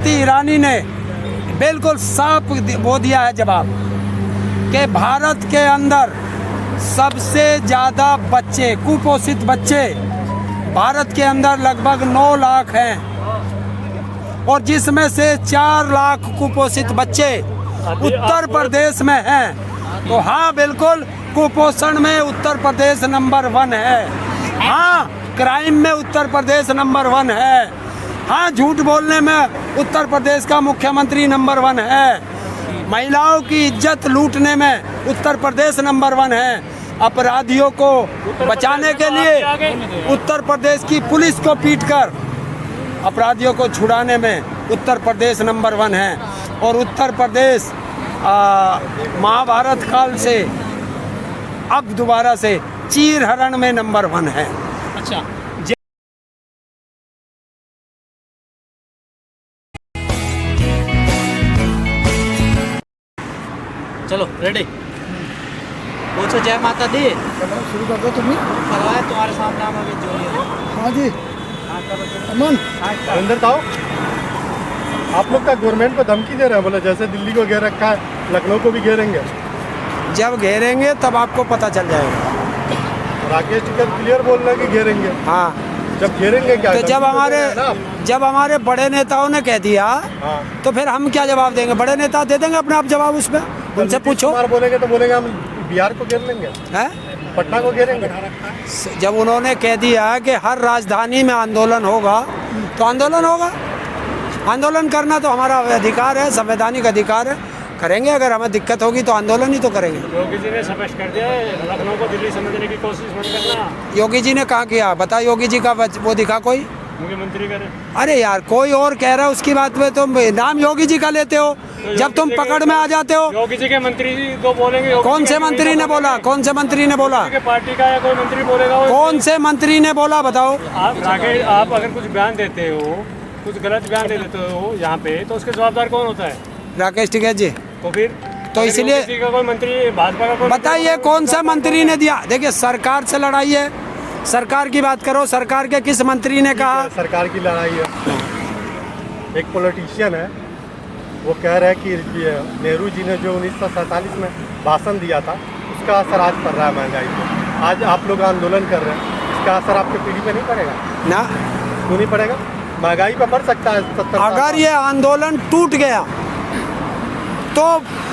ईरानी ने बिल्कुल साफ वो दिया है जवाब कि भारत के अंदर सबसे ज़्यादा बच्चे, कुपोषित बच्चे भारत के अंदर लगभग 9 लाख हैं और जिसमें से 4 लाख कुपोषित बच्चे उत्तर प्रदेश में हैं। तो हाँ, बिल्कुल कुपोषण में उत्तर प्रदेश नंबर 1 है। हाँ, क्राइम में उत्तर प्रदेश नंबर 1 है। हाँ, झूठ बोलने में उत्तर प्रदेश का मुख्यमंत्री नंबर 1 है। महिलाओं की इज्जत लूटने में उत्तर प्रदेश नंबर 1 है। अपराधियों को बचाने के लिए उत्तर प्रदेश की पुलिस को पीटकर अपराधियों को छुड़ाने में उत्तर प्रदेश नंबर 1 है। और उत्तर प्रदेश महाभारत काल से अब दोबारा से चीर हरण में नंबर 1 है। अच्छा, चलो रेडी, पूछो जय माता दी। शुरू कर दो तुम्हें। करवाए तुम्हारे सामने हम अभी जो है। हाँ जी, अमन अंदर तो आओ। आप लोग का गवर्नमेंट को धमकी दे रहे हैं, बोले जैसे दिल्ली को घेर रखा है लखनऊ को भी घेरेंगे। जब घेरेंगे तब आपको पता चल जाएगा। राकेश टिकैत क्लियर बोल रहे हैं कि घेरेंगे। हाँ, जब घेरेंगे क्या? तो जब हमारे बड़े नेताओं ने कह दिया तो फिर हम क्या जवाब देंगे? बड़े नेता दे देंगे अपने आप जवाब उस पर, उनसे पूछो। बोलेंगे तो बोलेंगे हम बिहार को घेर लेंगे, पटना को घेरेंगे। जब उन्होंने कह दिया कि हर राजधानी में आंदोलन होगा तो आंदोलन होगा। आंदोलन करना तो हमारा अधिकार है, संवैधानिक अधिकार है, करेंगे। अगर हमें दिक्कत होगी तो आंदोलन ही तो करेंगे। योगी जी ने स्पष्ट कर दिया है, लखनऊ को दिल्ली समझने की कोशिश मत करना। योगी जी ने कहा किया? बता, योगी जी का वो दिखा कोई मुख्यमंत्री करे। अरे यार, कोई और कह रहा है उसकी बात पे तुम नाम योगी जी का लेते हो जब तुम पकड़ में आ जाते हो। योगी जी के मंत्री को बोलेंगे। कौन से मंत्री ने बोला? कौन से मंत्री ने बोला? पार्टी का या कोई मंत्री बोलेगा। कौन से मंत्री ने बोला बताओ? आप अगर कुछ बयान देते हो, कुछ गलत बयान दे देते हो यहाँ पे, तो उसके जवाबदार कौन होता है? राकेश टिकैत जी। तो फिर तो इसलिए कोई मंत्री, भाजपा का कोई बताइए कौन सा मंत्री ने दिया? देखिए, सरकार से लड़ाई है, सरकार की बात करो। सरकार के किस मंत्री ने कहा? सरकार की लड़ाई है। एक पॉलिटिशियन है, वो कह रहा है कि नेहरू जी ने जो 1947 में भाषण दिया था उसका असर आज पड़ रहा है महंगाई पे। आज आप लोग आंदोलन कर रहे हैं, इसका असर आपके पीढ़ी पे नहीं पड़ेगा ना? क्यों नहीं पड़ेगा? महंगाई पे पड़ सकता है 70। अगर ये आंदोलन टूट गया तो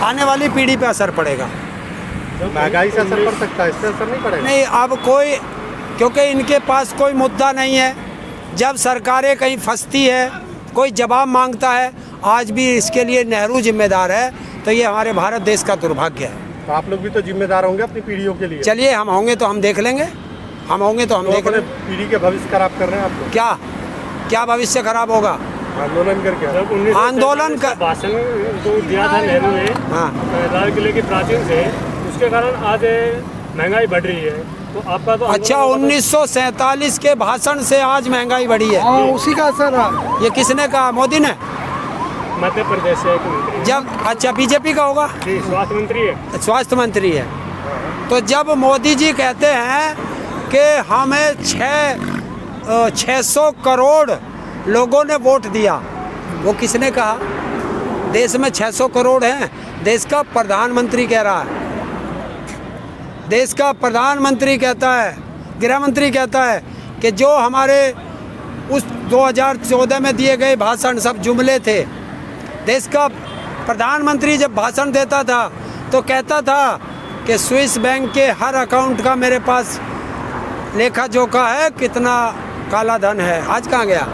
आने वाली पीढ़ी पे असर पड़ेगा। महंगाई से असर पड़ सकता है, इससे असर नहीं पड़ेगा। नहीं, अब कोई, क्योंकि इनके पास कोई मुद्दा नहीं है। जब सरकारें कहीं फंसती है, कोई जवाब मांगता है, आज भी इसके लिए नेहरू जिम्मेदार है। तो ये हमारे भारत देश का दुर्भाग्य है। तो आप लोग भी तो जिम्मेदार होंगे अपनी पीढ़ियों के लिए। चलिए, हम होंगे तो हम देख लेंगे। हम होंगे तो हम तो देख अपने लेंगे। पीढ़ी के भविष्य खराब कर रहे हैं आप लोग। क्या भविष्य खराब होगा? आंदोलन करके। आंदोलन का भाषण जो दिया था नेहरू ने, हाँ, लाल किले की प्राचीन से, उसके कारण आज महंगाई बढ़ रही है। तो आपका तो अच्छा, 1947 के भाषण से आज महंगाई बढ़ी है। हाँ, उसी का असर है। ये किसने कहा? मोदी ने? मध्य प्रदेश से एक मंत्री। जब, अच्छा, बीजेपी का होगा? जी, स्वास्थ्य मंत्री है। स्वास्थ्य मंत्री है। तो जब मोदी जी कहते हैं कि हमें 600 करोड़ लोगों ने वोट दिया, वो किसने कहा? देश में 600 करोड़ हैं, देश का प्रधानमंत्री कह रहा है। देश का प्रधानमंत्री कहता है, गृह मंत्री कहता है कि जो हमारे उस 2014 में दिए गए भाषण सब जुमले थे। देश का प्रधानमंत्री जब भाषण देता था तो कहता था कि स्विस बैंक के हर अकाउंट का मेरे पास लेखा जोखा है, कितना काला धन है। आज कहाँ गया?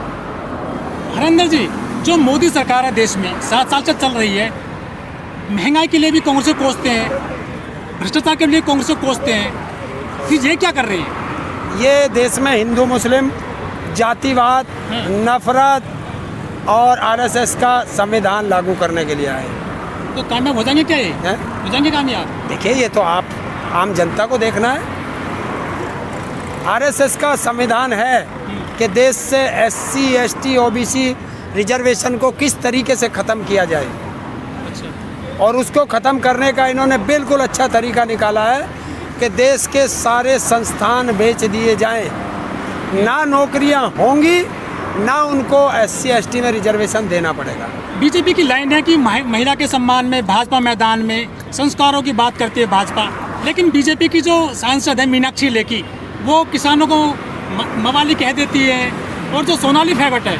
हरेंद्र जी, जो मोदी सरकार है देश में 7 साल से चल रही है, महंगाई के लिए भी कांग्रेस को कोसते हैं, भ्रष्टाचार के लिए कांग्रेस को कोसते हैं, फिर ये क्या कर रही है? ये देश में हिंदू मुस्लिम जातिवाद, नफरत और आरएसएस का संविधान लागू करने के लिए आए। तो कामयाब हो जाएंगे क्या? ये हो जाएंगे कामयाब? देखिए, ये तो आप आम जनता को देखना है। आरएसएस का संविधान है कि देश से SC, ST, OBC रिजर्वेशन को किस तरीके से ख़त्म किया जाए। अच्छा। और उसको ख़त्म करने का इन्होंने बिल्कुल अच्छा तरीका निकाला है कि देश के सारे संस्थान बेच दिए जाएं, ना नौकरियां होंगी ना उनको SC ST में रिजर्वेशन देना पड़ेगा। बीजेपी की लाइन है कि महिला के सम्मान में भाजपा मैदान में संस्कारों की बात करती है भाजपा, लेकिन बीजेपी की जो सांसद है मीनाक्षी लेखी वो किसानों को मवाली कह देती है, और जो सोनाली फेवट है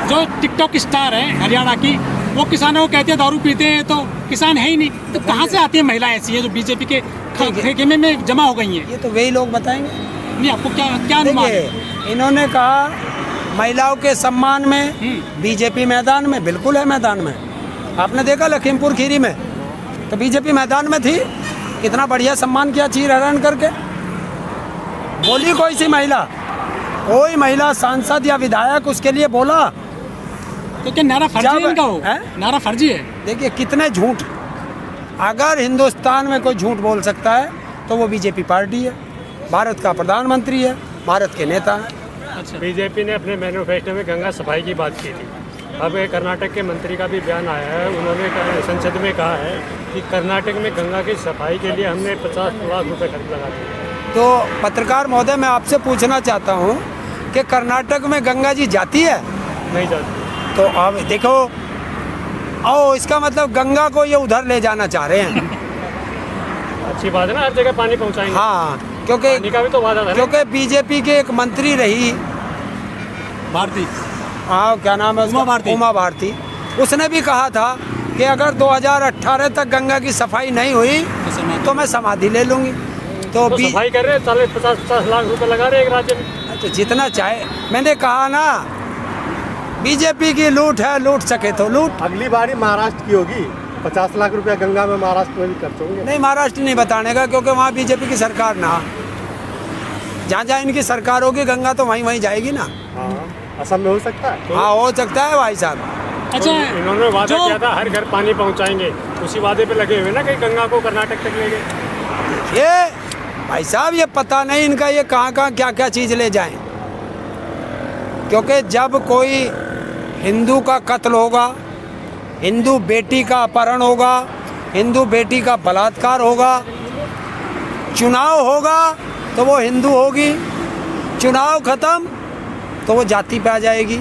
जो टिकटॉक स्टार है हरियाणा की, वो किसानों को कहती है दारू पीते हैं तो किसान है ही नहीं। तो कहाँ से आती है महिलाएं ऐसी हैं जो बीजेपी के खेमे में जमा हो गई हैं? ये तो वही लोग बताएंगे। नहीं, आपको क्या अनुमान है? देखिए, इन्होंने कहा महिलाओं के सम्मान में बीजेपी मैदान में, बिल्कुल है मैदान में। आपने देखा लखीमपुर खीरी में तो बीजेपी मैदान में थी, कितना बढ़िया सम्मान किया चीर हरण करके। बोली कोई सी महिला, कोई महिला सांसद या विधायक उसके लिए बोला? तो क्या नारा फर्जी है इनका? वो नारा फर्जी है। देखिए कितने झूठ, अगर हिंदुस्तान में कोई झूठ बोल सकता है तो वो बीजेपी पार्टी है, भारत का प्रधानमंत्री है, भारत के नेता है। अच्छा, बीजेपी ने अपने मैनिफेस्टो में गंगा सफाई की बात की थी। अब ये कर्नाटक के मंत्री का भी बयान आया है, उन्होंने संसद में कहा है कि कर्नाटक में गंगा की सफाई के लिए हमने 50 लाख रुपए खर्च लगा दिए। तो पत्रकार महोदय, मैं आपसे पूछना चाहता हूँ कि कर्नाटक में गंगा जी जाती है? नहीं जाती। तो अब देखो, ओ इसका मतलब गंगा को ये उधर ले जाना चाह रहे हैं। अच्छी बात है ना, हर जगह पानी पहुंचाएंगे। हाँ, क्योंकि पानी का भी तो वादा था ना। क्योंकि बीजेपी के एक मंत्री रही भारती, हाँ क्या नाम है उसका? उमा भारती। उसने भी कहा था कि अगर 2018 तक गंगा की सफाई नहीं हुई तो मैं समाधि ले लूँगी। तो सफाई कर रहे हैं, 50 लाख रुपए लगा रहे हैं एक राज्य में। तो जितना चाहे, मैंने कहा ना बीजेपी की लूट है, लूट सके तो लूट। अगली बारी महाराष्ट्र की होगी, 50 लाख रुपया गंगा में महाराष्ट्र में भी खर्च होंगे। नहीं, महाराष्ट्र नहीं बताने का, क्योंकि वहाँ बीजेपी की सरकार ना, जहाँ जहाँ इनकी सरकार होगी गंगा तो वहीं वहीं जाएगी ना। हाँ, असम में हो सकता है। हाँ हो सकता है भाई साहब। अच्छा, इन्होंने वादा किया था हर घर पानी पहुंचाएंगे, उसी वादे पे लगे हुए ना कि गंगा को कर्नाटक तक ले गए। ये भाई साहब, ये पता नहीं इनका ये कहाँ कहाँ क्या क्या चीज़ ले जाएं, क्योंकि जब कोई हिंदू का कत्ल होगा, हिंदू बेटी का अपहरण होगा, हिंदू बेटी का बलात्कार होगा, चुनाव होगा तो वो हिंदू होगी, चुनाव खत्म तो वो जाति पे आ जाएगी।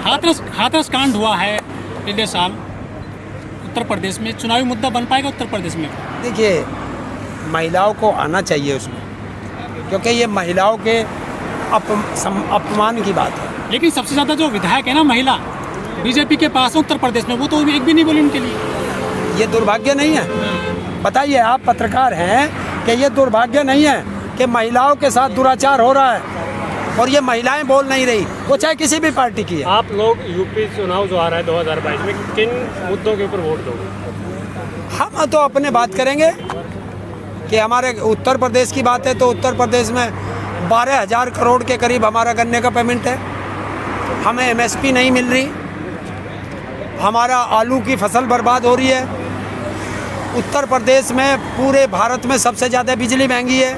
हाथरस कांड हुआ है पिछले साल उत्तर प्रदेश में, चुनावी मुद्दा बन पाएगा उत्तर प्रदेश में? देखिए, महिलाओं को आना चाहिए उसमें, क्योंकि ये महिलाओं के अपमान की बात है। लेकिन सबसे ज़्यादा जो विधायक है ना महिला बीजेपी के पास है उत्तर प्रदेश में, वो तो एक भी नहीं बोली उनके लिए। ये दुर्भाग्य नहीं है? बताइए, आप पत्रकार हैं कि ये दुर्भाग्य नहीं है कि महिलाओं के साथ दुराचार हो रहा है और ये महिलाएं बोल नहीं रही, वो चाहे किसी भी पार्टी की है। आप लोग यूपी चुनाव जो आ रहा है 2022 में, किन मुद्दों के ऊपर वोट दोगे? हम तो अपने बात करेंगे कि हमारे उत्तर प्रदेश की बात है तो उत्तर प्रदेश में 12,000 करोड़ के करीब हमारा गन्ने का पेमेंट है, हमें MSP नहीं मिल रही, हमारा आलू की फसल बर्बाद हो रही है, उत्तर प्रदेश में पूरे भारत में सबसे ज़्यादा बिजली महंगी है,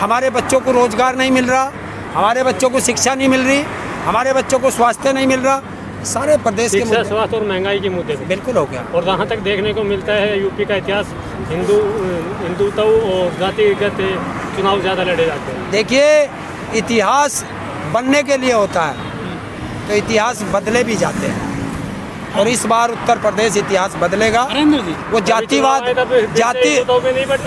हमारे बच्चों को रोज़गार नहीं मिल रहा, हमारे बच्चों को शिक्षा नहीं मिल रही, हमारे बच्चों को स्वास्थ्य नहीं मिल रहा, सारे प्रदेश के शिक्षा, स्वास्थ्य और महंगाई के मुद्दे पे बिल्कुल हो गया। और जहाँ तक देखने को मिलता है यूपी का इतिहास, हिंदुत्व और जातिगत चुनाव ज़्यादा लड़े जाते हैं। देखिए, इतिहास बनने के लिए होता है तो इतिहास बदले भी जाते हैं, और इस बार उत्तर प्रदेश इतिहास बदलेगा। नरेंद्र जी, वो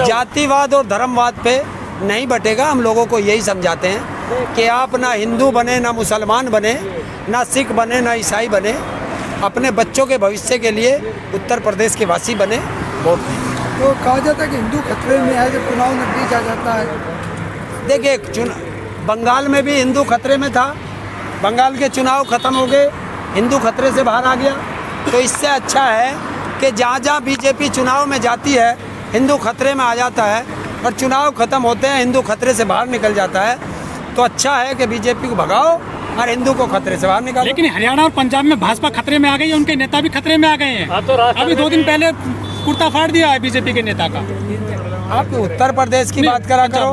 जातिवाद और धर्मवाद पे नहीं बटेगा। हम लोगों को यही समझाते हैं कि आप ना हिंदू बने, ना मुसलमान बने, ना सिख बने, ना ईसाई बने, अपने बच्चों के भविष्य के लिए उत्तर प्रदेश के वासी बने, वोट दें। तो कहा जाता है कि हिंदू खतरे में है जब चुनाव नजदीक आ जाता है। देखिए, बंगाल में भी हिंदू खतरे में था, बंगाल के चुनाव खत्म हो गए, हिंदू खतरे से बाहर आ गया। तो इससे अच्छा है कि जहाँ जहाँ बीजेपी चुनाव में जाती है हिंदू खतरे में आ जाता है, और चुनाव खत्म होते हैं हिंदू खतरे से बाहर निकल जाता है। तो अच्छा है कि बीजेपी को भगाओ और हिंदू को खतरे से बाहर निकालो। लेकिन हरियाणा और पंजाब में भाजपा खतरे में आ गई है, उनके नेता भी खतरे में आ गए हैं। अभी 2 दिन पहले कुर्ता फाड़ दिया है बीजेपी के नेता का। आप उत्तर प्रदेश की बात करा करो।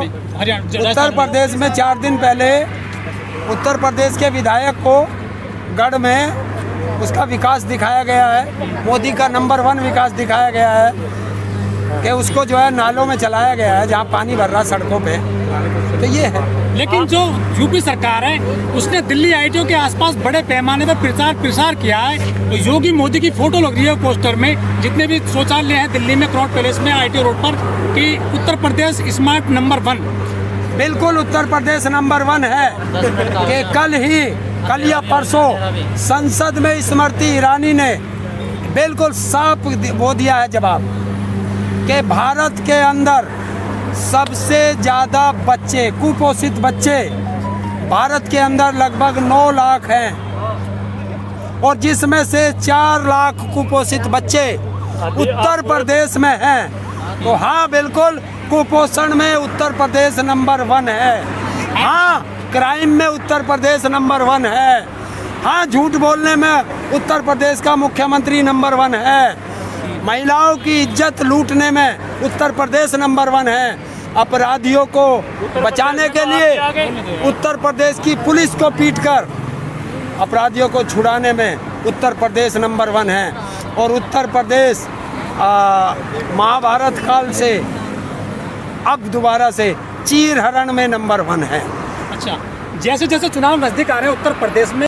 उत्तर प्रदेश में 4 दिन पहले उत्तर प्रदेश के विधायक को गढ़ में उसका विकास दिखाया गया है, मोदी का नंबर 1 विकास दिखाया गया है कि उसको जो है नालों में चलाया गया है जहाँ पानी भर रहा सड़कों पे। तो ये है। लेकिन जो यूपी सरकार है उसने दिल्ली आईटीओ के आसपास बड़े पैमाने पर प्रचार प्रसार किया है। तो योगी मोदी की फोटो लग रही है पोस्टर में, जितने भी शौचालय हैं दिल्ली में क्राउड पैलेस में आईटीओ रोड पर, कि उत्तर प्रदेश स्मार्ट नंबर 1। बिल्कुल उत्तर प्रदेश नंबर 1 है कि कल या परसों संसद में स्मृति ईरानी ने बिल्कुल साफ वो दिया है जवाब कि भारत के अंदर सबसे ज़्यादा बच्चे, कुपोषित बच्चे भारत के अंदर लगभग 9 लाख हैं और जिसमें से 4 लाख कुपोषित बच्चे उत्तर प्रदेश में हैं। तो हाँ, बिल्कुल कुपोषण में उत्तर प्रदेश नंबर 1 है। हाँ, क्राइम में उत्तर प्रदेश नंबर 1 है। हाँ, झूठ बोलने में उत्तर प्रदेश का मुख्यमंत्री नंबर 1 है। महिलाओं की इज्जत लूटने में उत्तर प्रदेश नंबर 1 है। अपराधियों को बचाने के लिए उत्तर प्रदेश की पुलिस को पीटकर अपराधियों को छुड़ाने में उत्तर प्रदेश नंबर 1 है। और उत्तर प्रदेश महाभारत काल से अब दोबारा से चीर हरण में नंबर 1 है। अच्छा, जैसे जैसे चुनाव नजदीक आ रहे हैं उत्तर प्रदेश में